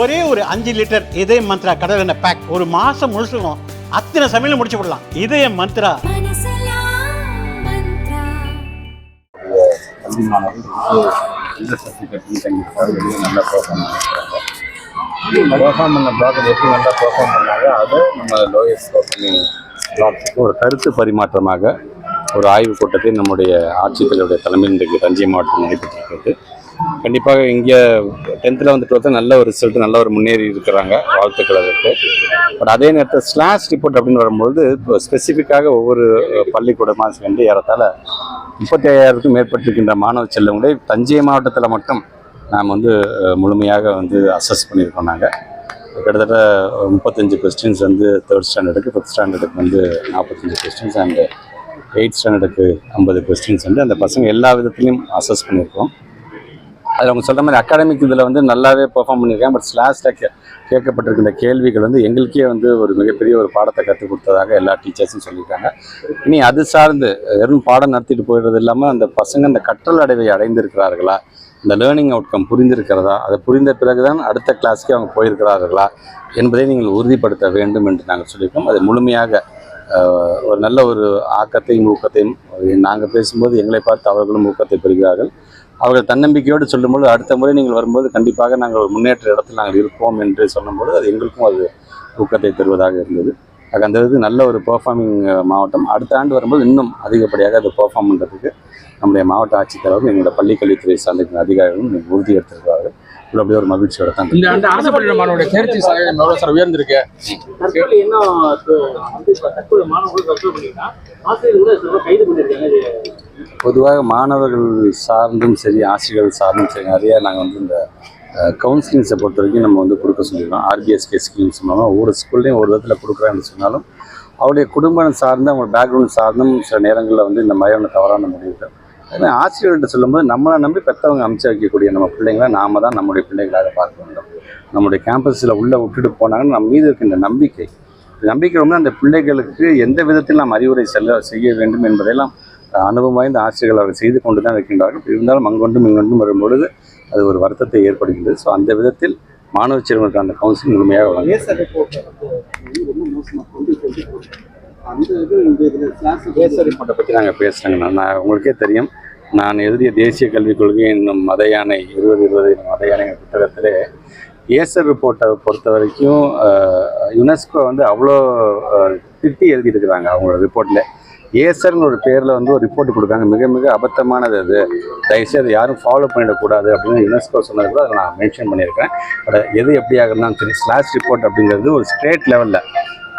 ஒரே ஒரு 5 லிட்டர் இதய மந்த்ரா கடல் எண்ணெய் பேக் ஒரு மாசம் முழுசுக்கும் அத்தனை சமையல முடிச்சு விடலாம். இதய மந்த்ரா. நல்லா பெர்ஃபார்ம் பண்ண பிளாக் எப்படி நல்லா பெர்ஃபார்ம் பண்ணாங்க அதை நம்ம லோயஸ்ட் பெர்ஃபார்மிங் பிளாக்ஸுக்கு ஒரு கருத்து பரிமாற்றமாக ஒரு ஆய்வுக் கூட்டத்தை நம்முடைய ஆட்சித்தலைவருடைய தலைமையில் இன்றைக்கு தஞ்சை மாவட்டத்தில் நடைபெற்றிருக்கிறது. கண்டிப்பாக இங்கே 10th வந்து 12th நல்ல ஒரு ரிசல்ட், நல்ல ஒரு முன்னேறி இருக்கிறாங்க, வாழ்த்துக்கள் அதற்கு. பட் அதே நேரத்தில் ஸ்லாஷ் ரிப்போர்ட் அப்படின்னு வரும்போது ஸ்பெசிஃபிக்காக ஒவ்வொரு பள்ளிக்கூடமாக சேர்ந்து ஏறத்தாழ 35,000க்கும் மேற்பட்டிருக்கின்ற மாணவ செல்வங்களை தஞ்சை மாவட்டத்தில் மட்டும் நாம் வந்து முழுமையாக வந்து அசஸ் பண்ணியிருக்கோம். நாங்கள் கிட்டத்தட்ட 35 கொஸ்டின்ஸ் வந்து 3rd ஸ்டாண்டர்டுக்கு, 5th ஸ்டாண்டர்டுக்கு வந்து 45 கொஸ்டின்ஸ் அண்டு 8th ஸ்டாண்டர்டுக்கு 50 கொஸ்டின்ஸ் வந்து அந்த பசங்க எல்லா விதத்துலையும் அசஸ் பண்ணியிருக்கோம். அதில் அவங்க சொல்கிற மாதிரி அகாடமிக் இதில் வந்து நல்லாவே பெர்ஃபார்ம் பண்ணியிருக்காங்க. பட் ஸ்லாஷில் கேட்கப்பட்டிருக்கின்ற கேள்விகள் வந்து எங்களுக்கே வந்து ஒரு மிகப்பெரிய ஒரு பாடத்தை கற்றுக் கொடுத்ததாக எல்லா டீச்சர்ஸும் சொல்லியிருக்காங்க. இனி அது சார்ந்து வெறும் பாடம் நடத்திட்டு போயிடுறது இல்லாமல் அந்த பசங்க அந்த கற்றல் அடைவை அடைந்திருக்கிறார்களா, இந்த லேர்னிங் அவுட்கம் புரிந்திருக்கிறதா, அதை புரிந்த பிறகுதான் அடுத்த கிளாஸ்க்கே அவங்க போயிருக்கிறார்களா என்பதை நீங்கள் உறுதிப்படுத்த வேண்டும் என்று நாங்கள் சொல்லியிருக்கோம். அது முழுமையாக ஒரு நல்ல ஒரு ஆக்கத்தையும் ஊக்கத்தையும் நாங்கள் பேசும்போது எங்களை பார்த்து அவர்களும் ஊக்கத்தை பெறுகிறார்கள். அவர்கள் தன்னம்பிக்கையோடு சொல்லும்போது அடுத்த முறை நீங்கள் வரும்போது கண்டிப்பாக நாங்கள் ஒரு முன்னேற்ற இடத்தில் நாங்கள் இருப்போம் என்று சொல்லும்போது அது எங்களுக்கும் அது ஊக்கத்தை தருவதாக இருந்தது. அந்த இது நல்ல ஒரு பெர்ஃபார்மிங் மாவட்டம். அடுத்த ஆண்டு வரும்போது இன்னும் அதிகப்படியாக அதை பெர்ஃபார்ம் பண்ணுறதுக்கு நம்முடைய மாவட்ட ஆட்சித்தலைவரும் எங்களோட பள்ளிக்கல்வித்துறை சார்ந்த அதிகாரிகளும் உறுதி எடுத்திருக்கிறார்கள். இவ்வளோ அப்படியே ஒரு மகிழ்ச்சியோட தான் இந்த ஆண்டு அரசு பள்ளி மாணவருடைய தேர்ச்சி சதவீதம் எவ்வளோ சார் உயர்ந்திருக்கு? பொதுவாக மாணவர்கள் சார்ந்தும் சரி, ஆசிரியர்கள் சார்ந்தும் சரி, நிறைய நாங்கள் வந்து இந்த கவுன்சிலிங்ஸை பொறுத்த வரைக்கும் நம்ம வந்து கொடுக்க சொல்லியிருக்கோம். ஆர்பிஎஸ்கே ஸ்கீம்ஸ் மூலமாக ஒவ்வொரு ஸ்கூல்லையும் ஒரு விதத்தில் கொடுக்குறாங்கன்னு சொன்னாலும் அவருடைய குடும்பம் சார்ந்து, அவங்க பேக்ரவுண்ட் சார்ந்தும் சில நேரங்களில் வந்து இந்த மாதிரியான தவறான முடிவுகள். அதனால் ஆசிரியர்கள்ட்ட சொல்லும்போது நம்மளை நம்பி பெற்றவங்க அமைச்சு வைக்கக்கூடிய நம்ம பிள்ளைங்களை நாம தான் நம்முடைய பிள்ளைகளாக பார்க்க வேண்டும். நம்முடைய கேம்பஸில் உள்ளே விட்டுட்டு போனாங்கன்னு நம்ம மீது இருக்கின்ற நம்பிக்கை ரொம்ப அந்த பிள்ளைகளுக்கு எந்த விதத்தில் நாம் அறிவுரை செய்ய வேண்டும் என்பதையெல்லாம் அனுபவம் வாய்ந்த ஆசிரியர்கள் அவர்கள் செய்து கொண்டு தான் இருக்கின்றார்கள். இருந்தாலும் அங்கொன்றும் இங்கொன்றும் வரும்பொழுது அது ஒரு வருத்தத்தை ஏற்படுகின்றது. ஸோ அந்த விதத்தில் மாணவ செல்வங்களுக்கு அந்த கவுன்சிலிங் முழுமையாக பற்றி நாங்கள் பேசுகிறேங்க. நான் உங்களுக்கே தெரியும், நான் எழுதிய தேசிய கல்விக் கொள்கை என்னும் மத யானை 2020 மத யானை புத்தகத்திலே ஏசர் ரிப்போர்ட்டை பொறுத்த வரைக்கும் யுனெஸ்கோ வந்து அவ்வளோ திட்டி எழுதியிருக்கிறாங்க. அவங்களோட ரிப்போர்ட்டில் ஏசர்னு ஒரு பேரில் வந்து ஒரு ரிப்போர்ட் கொடுக்காங்க. மிக மிக அபத்தமானது. அது தயவுசெய்து அதை யாரும் ஃபாலோ பண்ணிடக்கூடாது அப்படின்னு யுனெஸ்கோ சொன்னது கூட அதை நான் மென்ஷன் பண்ணியிருக்கேன். பட் எது எப்படியாக இருந்தாலும் சரி, ஸ்லாஷ் ரிப்போர்ட் அப்படிங்கிறது ஒரு ஸ்டேட் லெவலில்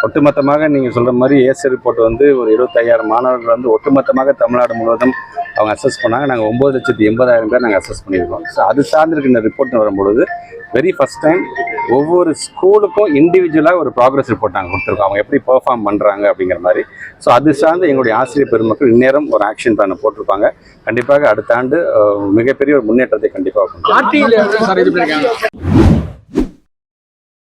ஒட்டுமொத்தமாக நீங்கள் சொல்கிற மாதிரி ஏசர் ரிப்போர்ட் வந்து ஒரு 25,000 மாணவர்கள் வந்து ஒட்டுமொத்தமாக தமிழ்நாடு முழுவதும் அவங்க அசஸ் பண்ணாங்க. நாங்கள் 9,80,000 பேர் நாங்கள் அசஸ் பண்ணியிருக்கோம். ஸோ அது சார்ந்திருக்கின்ற ரிப்போர்ட்னு வரும்பொழுது வெரி ஃபஸ்ட் டைம் ஒவ்வொரு ஸ்கூலுக்கும் இண்டிவிஜுவலாக ஒரு ப்ராக்ரஸ் ரிப்போர்ட் நாங்கள் கொடுத்துருக்கோம், அவங்க எப்படி பெர்ஃபார்ம் பண்ணுறாங்க அப்படிங்கிற மாதிரி. ஸோ அது சார்ந்து எங்களுடைய ஆசிரியர் பெருமக்கள் இந்நேரம் ஒரு ஆக்ஷன் பிளானை போட்டிருப்பாங்க. கண்டிப்பாக அடுத்த ஆண்டு மிகப்பெரிய ஒரு முன்னேற்றத்தை கண்டிப்பாக